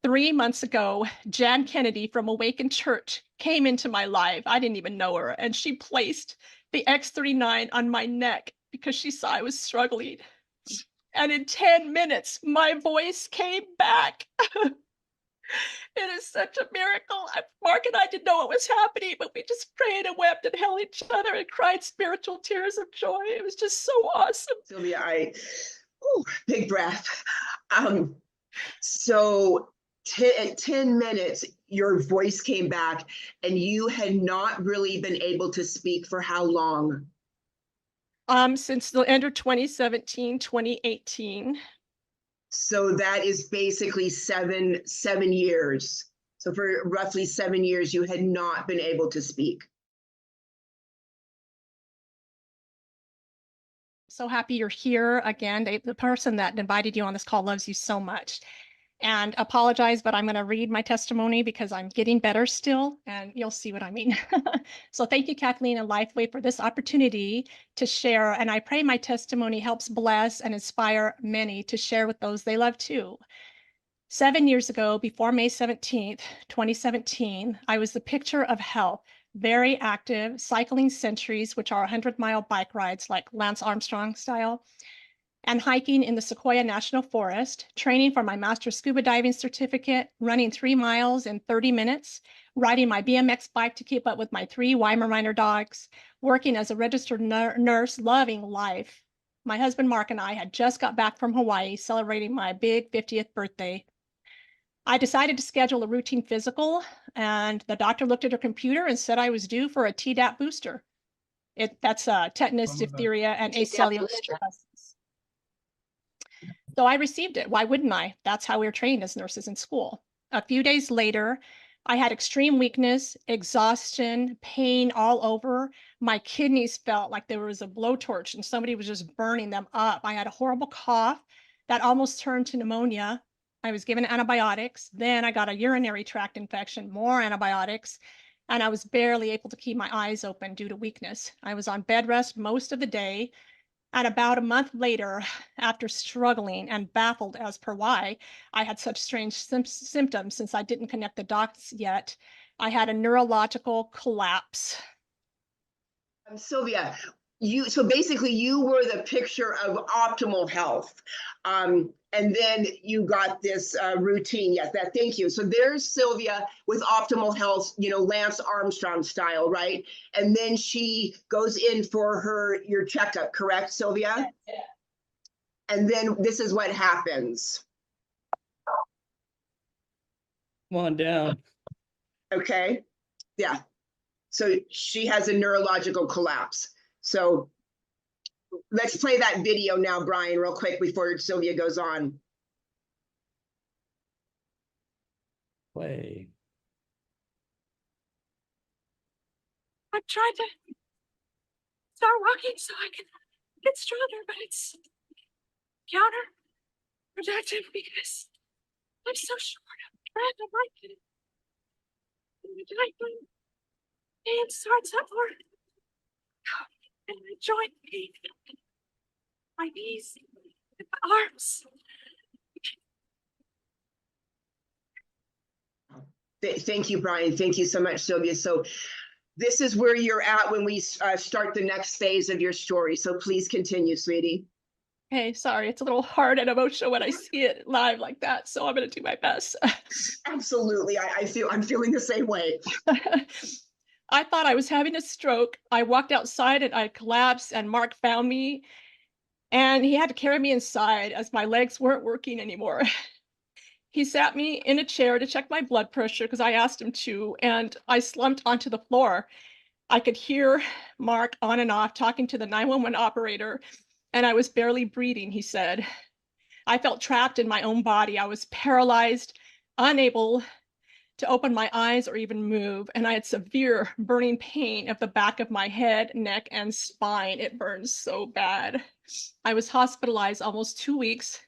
3 months ago, Jan Kennedy from Awakened Church came into my life. I didn't even know her. And she placed the X39 on my neck because she saw I was struggling. And in 10 minutes, my voice came back. It is such a miracle. Mark and I didn't know what was happening, but we just prayed and wept and held each other and cried spiritual tears of joy. It was just so awesome. Sylvia, big breath. So 10 minutes, your voice came back, and you had not really been able to speak for how long? Since the end of 2017, 2018. So that is basically seven years. So for roughly 7 years, you had not been able to speak. So happy you're here again. The person that invited you on this call loves you so much. And apologize, but I'm going to read my testimony because I'm getting better still, and you'll see what I mean. So thank you, Kathleen and Lifeway, for this opportunity to share. And I pray my testimony helps bless and inspire many to share with those they love too. 7 years ago, before May 17th, 2017, I was the picture of health, very active, cycling centuries, which are 100-mile bike rides like Lance Armstrong style, and hiking in the Sequoia National Forest, training for my master's scuba diving certificate, running 3 miles in 30 minutes, riding my BMX bike to keep up with my 3 Weimaraner dogs, working as a registered nurse, loving life. My husband, Mark, and I had just got back from Hawaii, celebrating my big 50th birthday. I decided to schedule a routine physical, and the doctor looked at her computer and said I was due for a Tdap booster. That's tetanus, diphtheria, and acellular stress. So I received it. Why wouldn't I? That's how we were trained as nurses in school. A few days later, I had extreme weakness, exhaustion, pain all over. My kidneys felt like there was a blowtorch and somebody was just burning them up. I had a horrible cough that almost turned to pneumonia. I was given antibiotics. Then I got a urinary tract infection, more antibiotics, and I was barely able to keep my eyes open due to weakness. I was on bed rest most of the day. And about a month later, after struggling and baffled as per why I had such strange symptoms since I didn't connect the dots yet, I had a neurological collapse. Sylvia, so basically you were the picture of optimal health. And then you got this routine. Yes, thank you. So there's Sylvia with optimal health, Lance Armstrong style, right? And then she goes in for your checkup, correct, Sylvia? Yeah. And then this is what happens. Come on down. Okay. Yeah. So she has a neurological collapse. So let's play that video now, Brian, real quick before Sylvia goes on. Play. I'm trying to start walking so I can get stronger, but it's counterproductive because I'm so short of breath. I'm like, pain starts up more. And my joint pain, my knees, and my arms. Thank you, Brian. Thank you so much, Sylvia. So this is where you're at when we start the next phase of your story. So please continue, sweetie. Hey, sorry, it's a little hard and emotional when I see it live like that, so I'm going to do my best. Absolutely. I'm feeling the same way. I thought I was having a stroke. I walked outside and I collapsed, and Mark found me, and he had to carry me inside as my legs weren't working anymore. He sat me in a chair to check my blood pressure because I asked him to, and I slumped onto the floor. I could hear Mark on and off talking to the 911 operator, and I was barely breathing, he said. I felt trapped in my own body. I was paralyzed, unable to open my eyes or even move, and I had severe burning pain at the back of my head, neck, and spine. It burned so bad. I was hospitalized almost 2 weeks,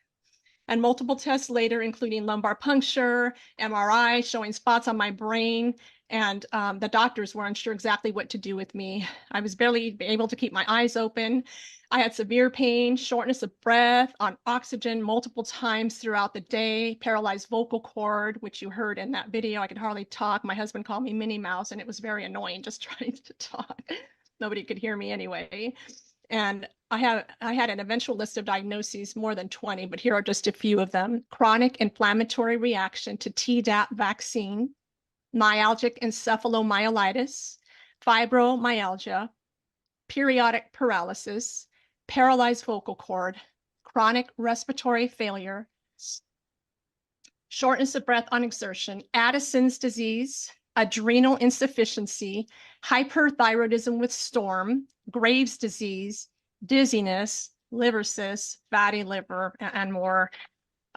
And multiple tests later, including lumbar puncture, MRI showing spots on my brain, and the doctors weren't sure exactly what to do with me. I was barely able to keep my eyes open. I had severe pain, shortness of breath, on oxygen multiple times throughout the day, paralyzed vocal cord, which you heard in that video. I could hardly talk. My husband called me Minnie Mouse, and it was very annoying just trying to talk. Nobody could hear me anyway. And I had an eventual list of diagnoses, more than 20, but here are just a few of them. Chronic inflammatory reaction to Tdap vaccine, myalgic encephalomyelitis, fibromyalgia, periodic paralysis, paralyzed vocal cord, chronic respiratory failure, shortness of breath on exertion, Addison's disease, adrenal insufficiency, hyperthyroidism with storm, Graves' disease, dizziness, liver cysts, fatty liver, and more.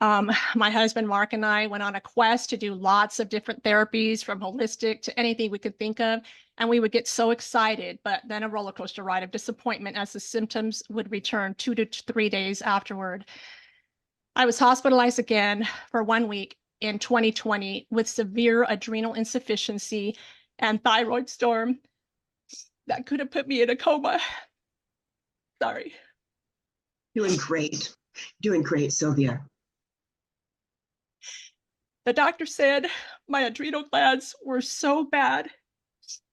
My husband, Mark, and I went on a quest to do lots of different therapies, from holistic to anything we could think of. And we would get so excited, but then a roller coaster ride of disappointment as the symptoms would return 2 to 3 days afterward. I was hospitalized again for 1 week in 2020 with severe adrenal insufficiency and thyroid storm that could have put me in a coma. Sorry. Doing great, Sylvia. The doctor said my adrenal glands were so bad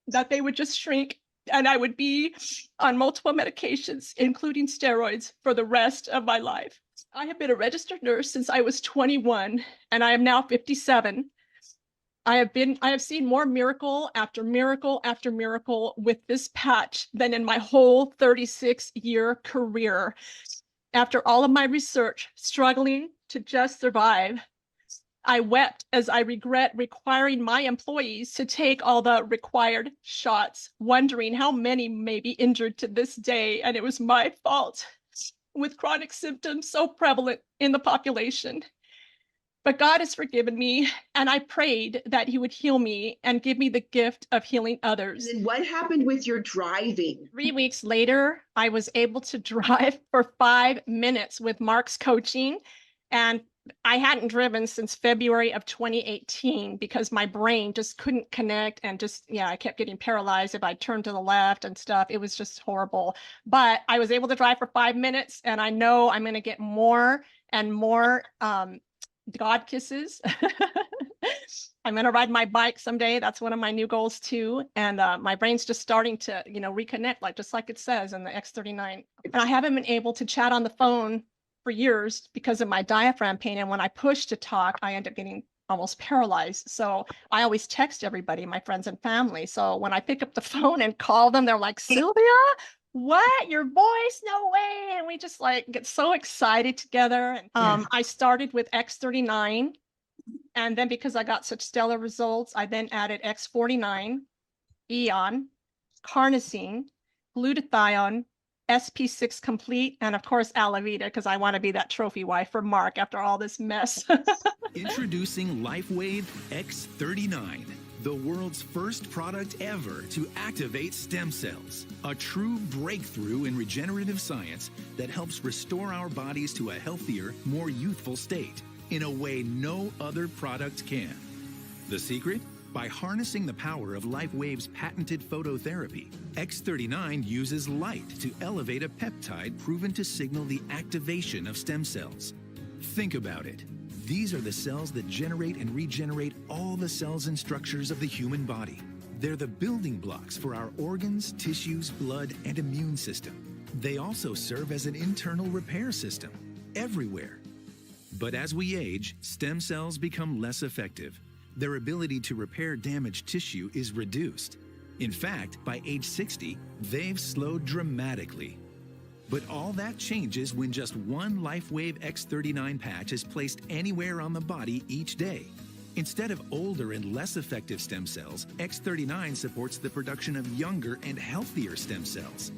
that they would just shrink and I would be on multiple medications, including steroids, for the rest of my life. I have been a registered nurse since I was 21, and I am now 57. I have seen more miracle after miracle after miracle with this patch than in my whole 36-year career. After all of my research, struggling to just survive, I wept as I regret requiring my employees to take all the required shots, wondering how many may be injured to this day, and it was my fault, with chronic symptoms so prevalent in the population. But God has forgiven me, and I prayed that he would heal me and give me the gift of healing others. And then what happened with your driving? 3 weeks later, I was able to drive for 5 minutes with Mark's coaching, and I hadn't driven since February of 2018 because my brain just couldn't connect, and I kept getting paralyzed if I turned to the left and stuff. It was just horrible. But I was able to drive for 5 minutes, and I know I'm going to get more and more God kisses. I'm going to ride my bike someday. That's one of my new goals too. And my brain's just starting to, reconnect, just like it says in the X39. And I haven't been able to chat on the phone for years because of my diaphragm pain. And when I push to talk, I end up getting almost paralyzed. So I always text everybody, my friends and family. So when I pick up the phone and call them, they're like, Sylvia, what? Your voice? No way. And we just get so excited together. And I started with X39. And then because I got such stellar results, I then added X49, Eon, Carnosine, glutathione, SP6 Complete, and of course, Alavita, because I want to be that trophy wife for Mark after all this mess. Introducing LifeWave X39, the world's first product ever to activate stem cells. A true breakthrough in regenerative science that helps restore our bodies to a healthier, more youthful state in a way no other product can. The secret? By harnessing the power of LifeWave's patented phototherapy, X39 uses light to elevate a peptide proven to signal the activation of stem cells. Think about it. These are the cells that generate and regenerate all the cells and structures of the human body. They're the building blocks for our organs, tissues, blood, and immune system. They also serve as an internal repair system everywhere. But as we age, stem cells become less effective. Their ability to repair damaged tissue is reduced. In fact, by age 60, they've slowed dramatically. But all that changes when just one LifeWave X39 patch is placed anywhere on the body each day. Instead of older and less effective stem cells, X39 supports the production of younger and healthier stem cells.